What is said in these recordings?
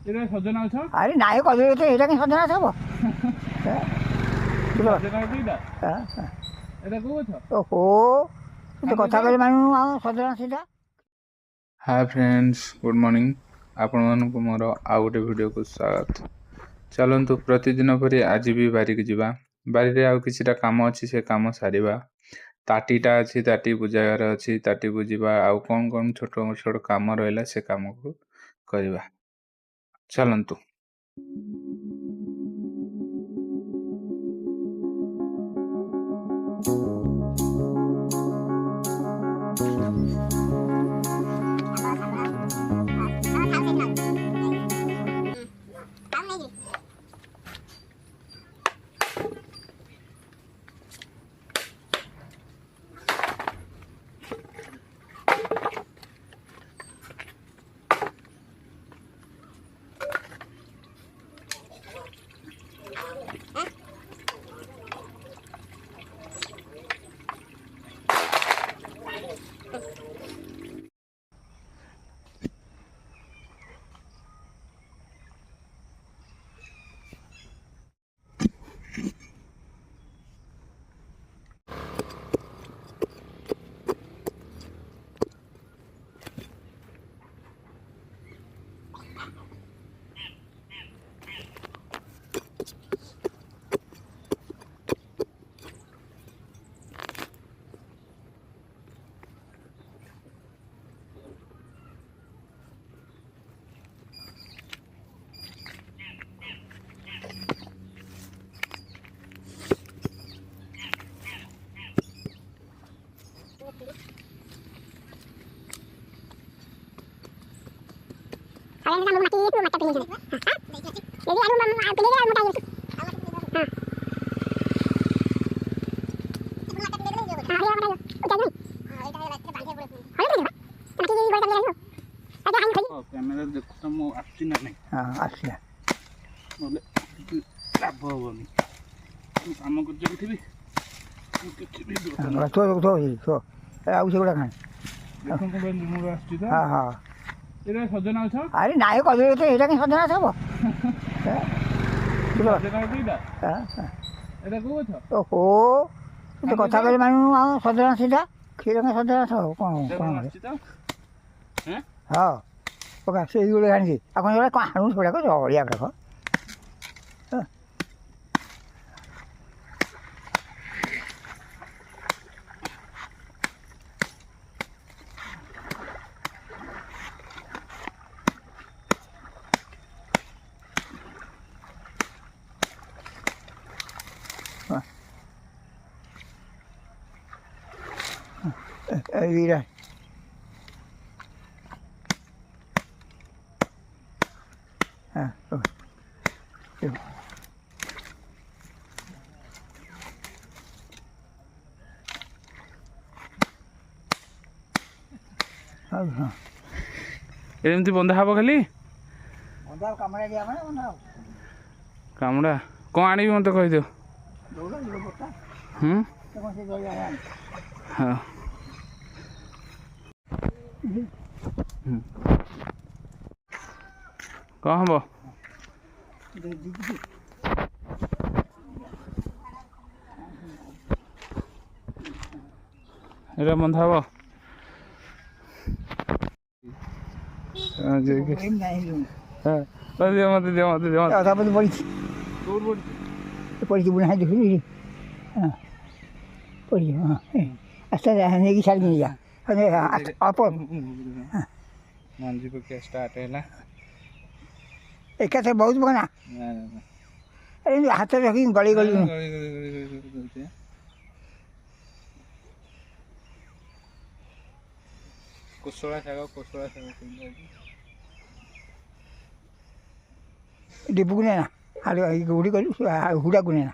এটা সজনা গছ আরে নাই কদলী তো এটা কি সজনা হব সজনা গছ এটা কোଉ গଛ? ଓହୋ ତୁ କଥା କହିଲେ ମାନୁ ଆଉ ସଜନା ସେଇଟା। हाय फ्रेंड्स गुड मॉर्निंग आपण मानक मोर आउ गोटे वीडियो को स्वागत। चलतु प्रतिदिन परी आज भी बारी की जीवा बारी रे आउ किछिटा काम अछि से काम सारिबा। ताटीटा अछि ताटी बुझाइबार अछि ताटी बुझिबा आउ कोन कोन छोट छोट काम रहला से काम को करबा। चलतु କ୍ୟାମେରା ଦେଖୁଛ ମୁଁ ଆସୁଛି ନା ନାହିଁ? ହଁ ଆସିଲା ନହେଲେ ଲାଭ ହବନି। ମୁଁ କାମ କରୁଛି ଥିବି କିଛି ବି ଆଉ ସେଗୁଡ଼ା ଖାଏ ଦେଖନ୍ତୁ ମୋର ଆସୁଛି ତ। ହଁ ହଁ ଏଇଟା ସଜନା ଗଛ ଆରେ ନାଇଁ କଦଳୀ ତ ଏଇଟା କି ସଜନା ହବ ସଜନା ଗଛ ଏଇଟା କୋଉ ଗଛ? ଓହୋ ତୁ କଥା କହିଲେ ମାନୁ ଆଉ ସଜନା ସେଇଟା କ୍ଷୀର ସଜନା ହବ କ'ଣ କ'ଣ ଆସୁଛି ତ। ହଁ ପକା ସେଇଗୁଡ଼ା ଆଣିଛି ଆପଣ ଏଗୁଡ଼ା କ'ଣ ଆଣୁ ସେଗୁଡ଼ାକ ଅଳିଆ ଗୁଡ଼ାକ এইটা হ্যাঁ ଏମିତି ବନ୍ଧା ହବ ଖାଲି କାମଡ଼ା ଦିଆ କାମୁଡ଼ା କ'ଣ ଆଣିବି ମୋତେ କହିଦିଅ। ହଁ କ'ଣ ହବ? ଏଇଟା ବନ୍ଧା ହବ ମତେ ଦିଅ ପଡ଼ିଛି ବୁଣା ଦେଖୁଛି ହଁ ପଡ଼ିଛି ହଁ ଆସ୍ତେ ନେଇକି ଛାଡ଼ି ନେଇଯା ଅଳ୍ପ ମଞ୍ଜି ପକେଇବା ଷ୍ଟାର୍ଟ ହେଲା ଏକାଥରେ ବହୁତ ପକା ଏମିତି ହାତରେ ରଖିକି ଗଳି ଗଳି କୋଶଳା ଶାଗ ଡିବୁକୁ ନେ ନା ଗୁଡ଼ି କଲୁ ହୁଡ଼ାକୁ ନେ ନା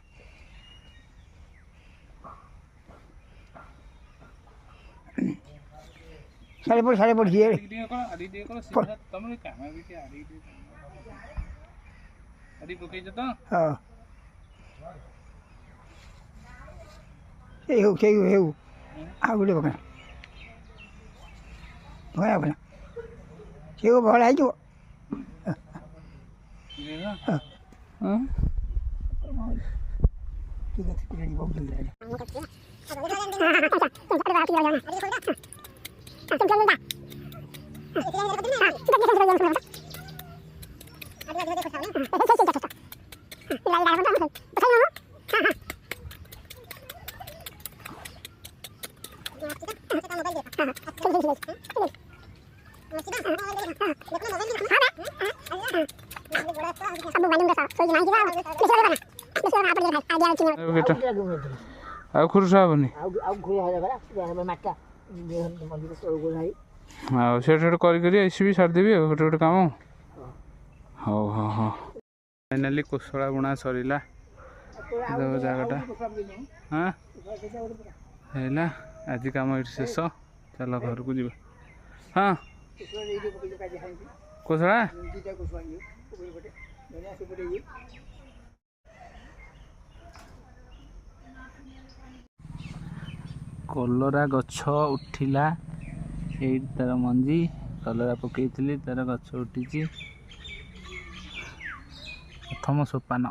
ସାଡ଼େ ପଡ଼ିଛି ପକେଇଛ ତ। ହଁ ସେଇ ହେଉ ଆଉ ଗୋଟେ ପକା ଭଡ଼ା ସେ ଭଡ଼ା ହେଇଯିବ ହଁ ଠିକ୍ ଅଛି ରେଡ଼ି ବହୁତ ହେଇଗଲାଣି ଆଉ ଖୁରୁସା ହବନି ଆଉ ଘୋଡ଼ା ହେଲା ମାଟା ମନ୍ଦିର ତଳକୁ ଯାଇ ଆଉ ସେଠି ଗୋଟେ କରି ଆସିବି ସାରିଦେବି ଆଉ ଗୋଟେ ଗୋଟେ କାମ ହଉ ହଉ ହଉ ଫାଇନାଲି କୋଶଳା ବୁଣା ସରିଲା ଜାଗାଟା ହଁ ହେଲା ଆଜି କାମ ଏଠି ଶେଷ ଚାଲ ଘରକୁ ଯିବା ହଁ କୋଶଳା କଲରା ଗଛ ଉଠିଲା ଏଇଠି ତାର ମଞ୍ଜି କଲରା ପକେଇଥିଲି ତାର ଗଛ ଉଠିଛି ପ୍ରଥମ ସୋପାନ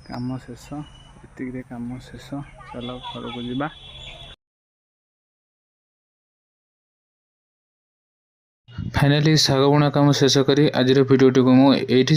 କାମ ଶେଷ ଏତିକିରେ କାମ ଶେଷ ଚାଲ ଘରକୁ ଯିବା ଫାଇନାଲି ଶାଗ ବୁଣା କାମ ଶେଷ କରି ଆଜିର ଭିଡ଼ିଓଟିକୁ ମୁଁ ଏଇଠି